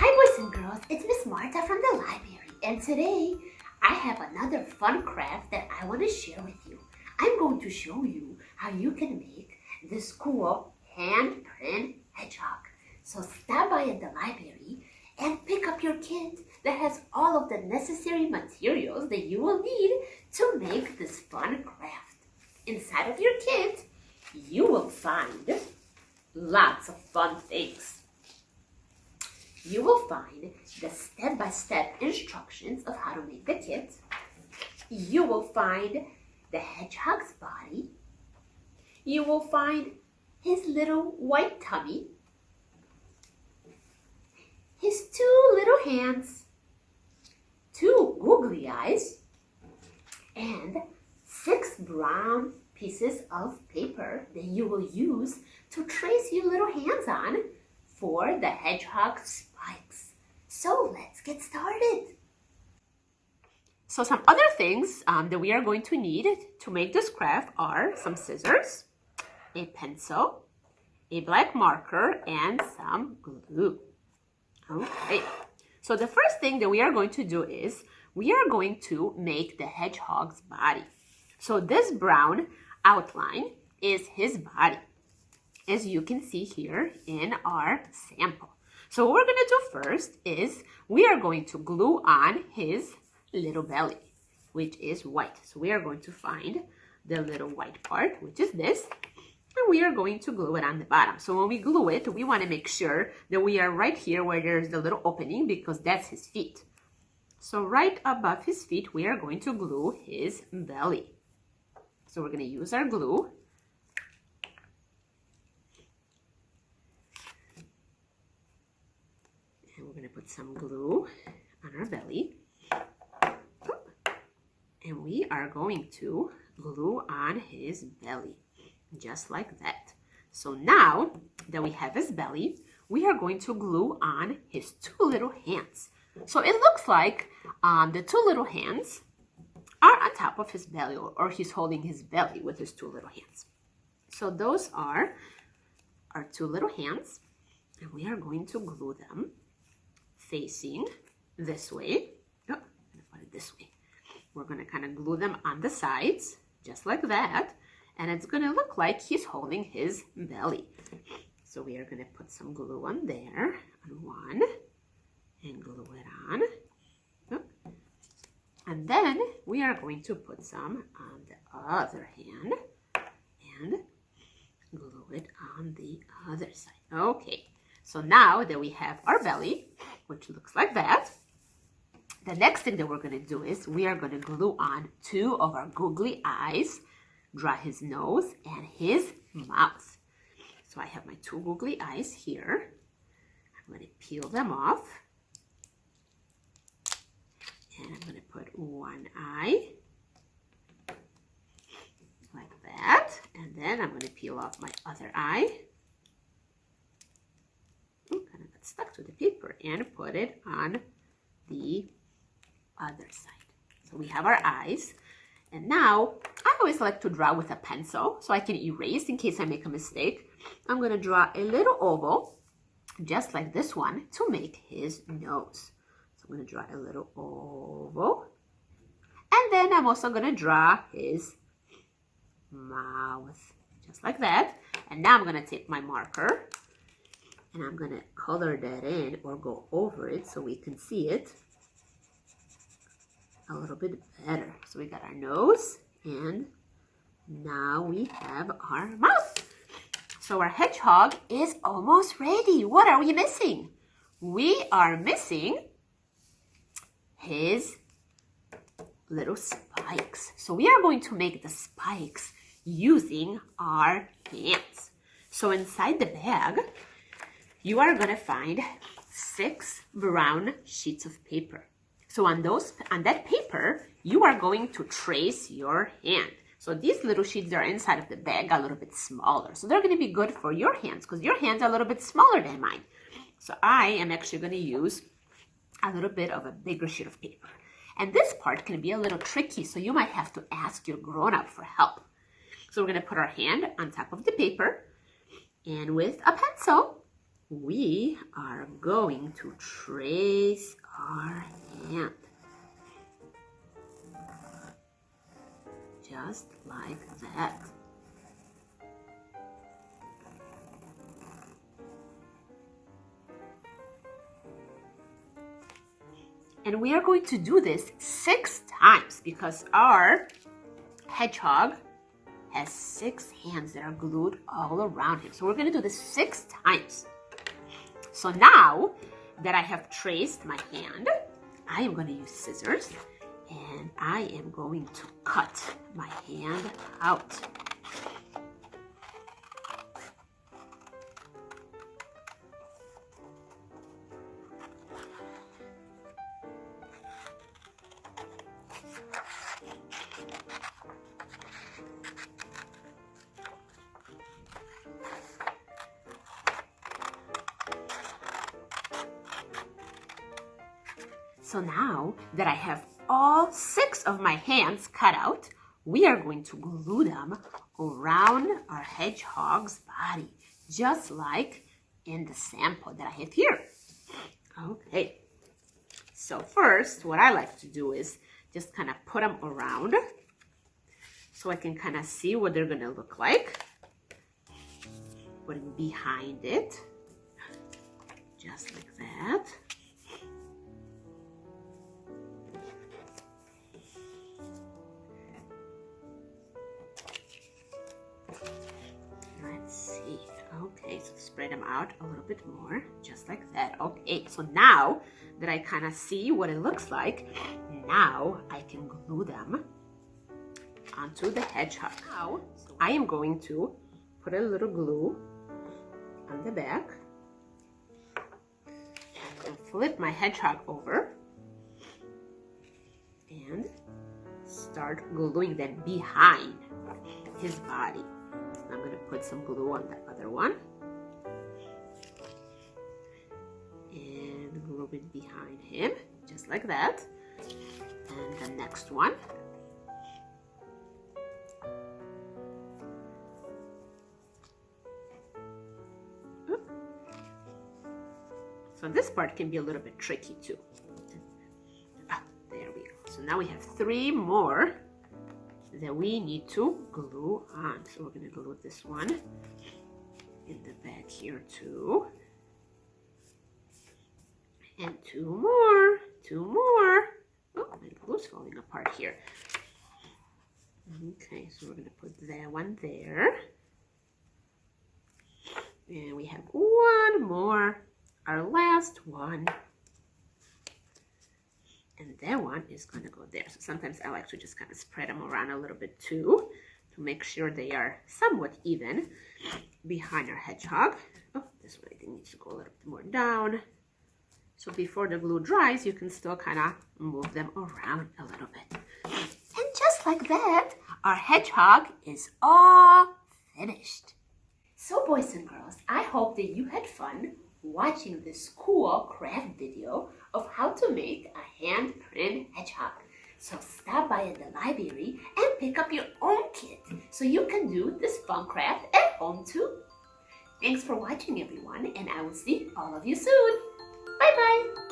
Hi boys and girls, it's Miss Marta from the library, and today I have another fun craft that I want to share with you. I'm going to show you how you can make this cool handprint hedgehog. So stop by at the library and pick up your kit that has all of the necessary materials that you will need to make this fun craft. Inside of your kit, you will find lots of fun things. You will find the step-by-step instructions of how to make the kit. You will find the hedgehog's body. You will find his little white tummy, his two little hands, two googly eyes, and 6 brown pieces of paper that you will use to trace your little hands on for the hedgehog spikes. So let's get started. So some other things that we are going to need to make this craft are some scissors, a pencil, a black marker, and some glue. Okay, so the first thing that we are going to do is we are going to make the hedgehog's body. So this brown outline is his body, as you can see here in our sample. So what we're going to do first is we are going to glue on his little belly, which is white. So we are going to find the little white part, which is this, and we are going to glue it on the bottom. So when we glue it, we want to make sure that we are right here where there's the little opening, because that's his feet. So right above his feet, we are going to glue his belly. So we're going to use our glue. And we're going to put some glue on our belly. And we are going to glue on his belly, just like that. So now that we have his belly, we are going to glue on his 2 little hands. So it looks like the 2 little hands are on top of his belly, or he's holding his belly with his 2 little hands. So those are our 2 little hands, and we are going to glue them facing this way. Oh, I'm gonna put it this way. We're gonna kind of glue them on the sides, just like that, and it's gonna look like he's holding his belly. So we are gonna put some glue on there, on one, and glue it on. Oh. And then we are going to put some on the other hand and glue it on the other side. Okay, so now that we have our belly, which looks like that, the next thing that we're going to do is we are going to glue on 2 of our googly eyes, draw his nose and his mouth. So I have my 2 googly eyes here. I'm going to peel them off. And I'm going to put one eye like that. And then I'm going to peel off my other eye. Kind of got stuck to the paper, and put it on the other side. So we have our eyes. And now I always like to draw with a pencil so I can erase in case I make a mistake. I'm going to draw a little oval, just like this one, to make his nose. I'm going to draw a little oval. And then I'm also going to draw his mouth, just like that. And now I'm going to take my marker and I'm going to color that in, or go over it so we can see it a little bit better. So we got our nose, and now we have our mouth. So our hedgehog is almost ready. What are we missing? We are missing his little spikes. So we are going to make the spikes using our hands. So inside the bag, you are going to find 6 brown sheets of paper. So on that paper, you are going to trace your hand. So these little sheets that are inside of the bag are a little bit smaller. So they're going to be good for your hands, because your hands are a little bit smaller than mine. So I am actually going to use a little bit of a bigger sheet of paper. And this part can be a little tricky, so you might have to ask your grown-up for help. So we're going to put our hand on top of the paper, and with a pencil, we are going to trace our hand. Just like that. And we are going to do this 6 times because our hedgehog has 6 hands that are glued all around him. So we're going to do this 6 times. So now that I have traced my hand, I am going to use scissors and I am going to cut my hand out. So now that I have all 6 of my hands cut out, we are going to glue them around our hedgehog's body, just like in the sample that I have here. Okay, so first what I like to do is just kind of put them around so I can kind of see what they're gonna look like. Put it behind it, just like that. Okay, so spread them out a little bit more, just like that. Okay, so now that I kind of see what it looks like, now I can glue them onto the hedgehog. Now, I am going to put a little glue on the back and flip my hedgehog over and start gluing them behind his body. I'm going to put some glue on the other one and glue it behind him, just like that. And the next one. So this part can be a little bit tricky too. There we go. So now we have 3 more that we need to glue on. So we're going to glue this one in the back here too. And 2 more. 2 more. Oh, my glue's falling apart here. Okay, so we're going to put that one there. And we have 1 more, our last one. And that one is going to go there. So sometimes I like to just kind of spread them around a little bit too, to make sure they are somewhat even behind our hedgehog. Oh, this one I think needs to go a little bit more down. So before the glue dries, you can still kind of move them around a little bit. And just like that, our hedgehog is all finished. So boys and girls, I hope that you had fun watching this cool craft video of how to make a hand-print hedgehog. So stop by at the library and pick up your own kit so you can do this fun craft at home too. Thanks for watching everyone, and I will see all of you soon. Bye bye!